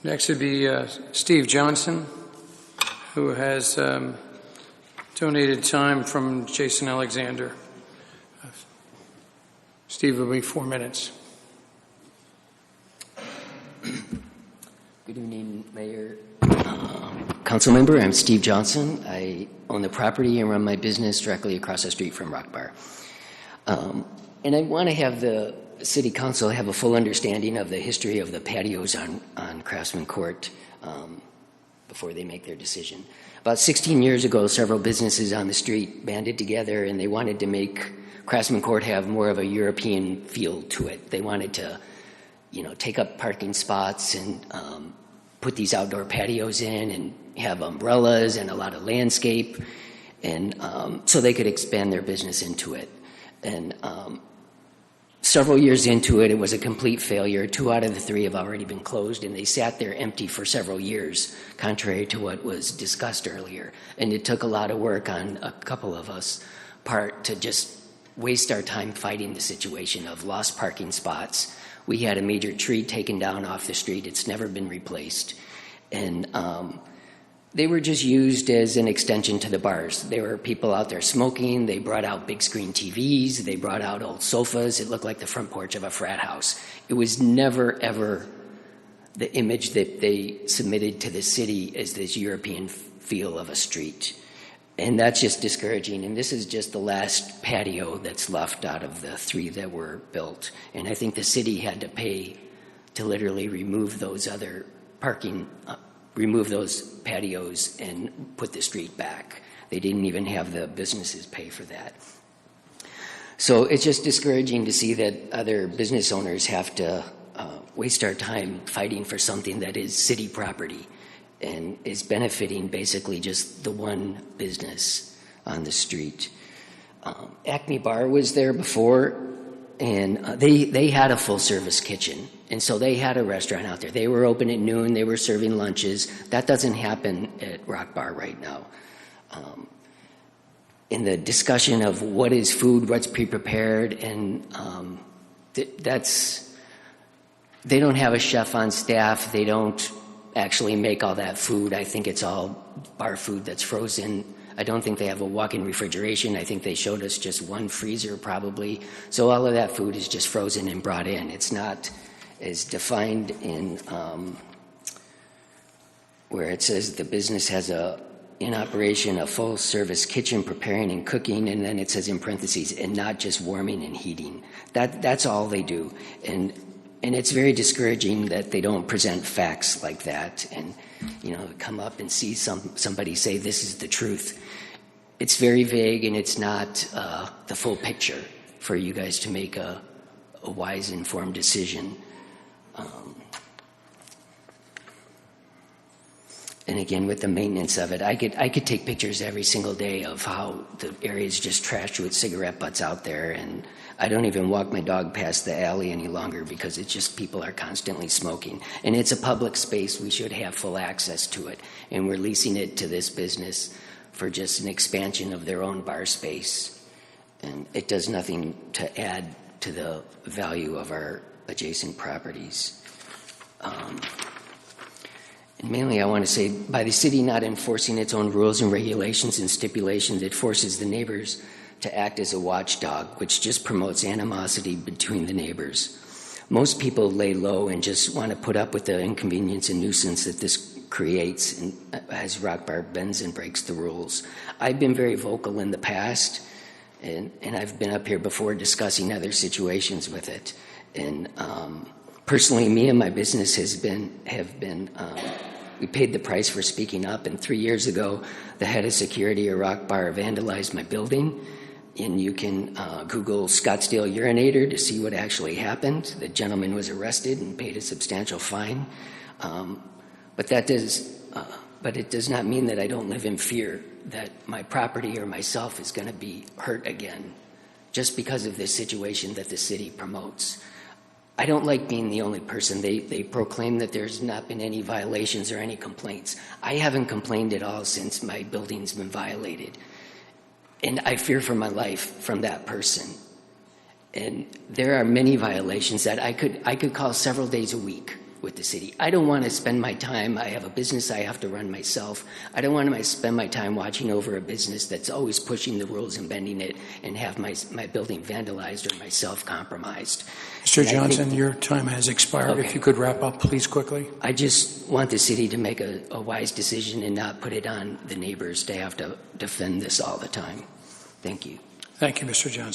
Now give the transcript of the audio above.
Next would be Steve Johnson, who has donated time from Jason Alexander. Steve will be 4 minutes. Good evening, Mayor. Council member, I'm Steve Johnson. I own the property and run my business directly across the street from Rock Bar. And I want to have the City Council have a full understanding of the history of the patios on Craftsman Court before they make their decision. About 16 years ago, several businesses on the street banded together and they wanted to make Craftsman Court have more of a European feel to it. They wanted to, take up parking spots and put these outdoor patios in and have umbrellas and a lot of landscape, and so they could expand their business into it. And several years into it, it was a complete failure. 2 out of the 3 have already been closed, and they sat there empty for several years, contrary to what was discussed earlier. And it took a lot of work on a couple of us part to just waste our time fighting the situation of lost parking spots. We had a major tree taken down off the street. It's never been replaced. And they were just used as an extension to the bars. There were people out there smoking. They brought out big screen TVs. They brought out old sofas. It looked like the front porch of a frat house. It was never, ever the image that they submitted to the city as this European feel of a street. And that's just discouraging. And this is just the last patio that's left out of the 3 that were built. And I think the city had to pay to literally remove those other remove those patios and put the street back. They didn't even have the businesses pay for that. So it's just discouraging to see that other business owners have to waste our time fighting for something that is city property and is benefiting basically just the one business on the street. Acme Bar was there before, and they had a full-service kitchen, and so they had a restaurant out there. They were open at noon. They were serving lunches. That doesn't happen at Rock Bar right now. In the discussion of what is food, what's pre-prepared, and they don't have a chef on staff. They don't actually make all that food. I think it's all bar food that's frozen. I don't think they have a walk-in refrigeration. I think they showed us just one freezer probably. So all of that food is just frozen and brought in. It's not as defined in where it says the business has in operation a full-service kitchen preparing and cooking, and then it says in parentheses, and not just warming and heating. That's all they do. And it's very discouraging that they don't present facts like that and, come up and see somebody say this is the truth. It's very vague, and it's not the full picture for you guys to make a wise, informed decision. And again, with the maintenance of it, I could take pictures every single day of how the area is just trashed with cigarette butts out there, and I don't even walk my dog past the alley any longer because it's just people are constantly smoking. And it's a public space. We should have full access to it. And we're leasing it to this business for just an expansion of their own bar space. And it does nothing to add to the value of our adjacent properties. And mainly I want to say, by the city not enforcing its own rules and regulations and stipulations, it forces the neighbors to act as a watchdog, which just promotes animosity between the neighbors. Most people lay low and just want to put up with the inconvenience and nuisance that this creates and as Rock Bar bends and breaks the rules. I've been very vocal in the past, and I've been up here before discussing other situations with it. And personally, me and my business we paid the price for speaking up. And 3 years ago, the head of security at Rock Bar vandalized my building. And you can Google Scottsdale urinator to see what actually happened. The gentleman was arrested and paid a substantial fine. But it does not mean that I don't live in fear that my property or myself is going to be hurt again just because of this situation that the city promotes. I don't like being the only person. They proclaim that there's not been any violations or any complaints. I haven't complained at all since my building's been violated. And I fear for my life from that person. And there are many violations that I could call several days a week with the city. I don't want to spend my time, I have a business I have to run myself. I don't want to spend my time watching over a business that's always pushing the rules and bending it and have my building vandalized or myself compromised. Mr. And I think Johnson, your time has expired. Okay. If you could wrap up, please, quickly. I just want the city to make a wise decision and not put it on the neighbors to have to defend this all the time. Thank you. Thank you, Mr. Johnson.